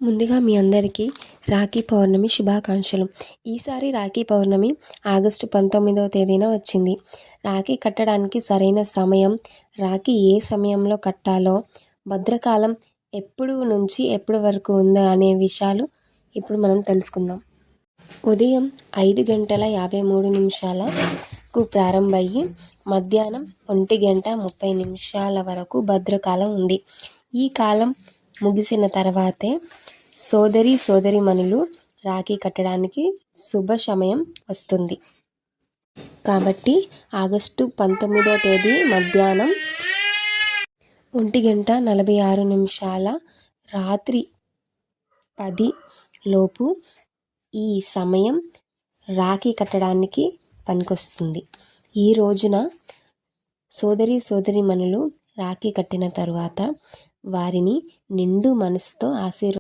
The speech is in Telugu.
ముందుగా మీ అందరికీ రాఖీ పౌర్ణమి శుభాకాంక్షలు. ఈసారి రాఖీ పౌర్ణమి ఆగస్టు 19వ తేదీన వచ్చింది. రాఖీ కట్టడానికి సరైన సమయం, రాఖీ ఏ సమయంలో కట్టాలో, భద్రకాలం ఎప్పుడు నుంచి ఎప్పటి వరకు ఉందో అనే విషయాలు ఇప్పుడు మనం తెలుసుకుందాం. ఉదయం 5:53 ప్రారంభమయ్యి మధ్యాహ్నం 1:30 వరకు భద్రకాలం ఉంది. ఈ కాలం ముగిసిన తర్వాతే సోదరీమణులు రాఖీ కట్టడానికి శుభ సమయం వస్తుంది. కాబట్టి ఆగస్టు 19వ తేదీ మధ్యాహ్నం 1:46 రాత్రి 10 లోపు ఈ సమయం రాఖీ కట్టడానికి పనికొస్తుంది. ఈ రోజున సోదరీమణులు రాఖీ కట్టిన తర్వాత వారిని నిండు మనసుతో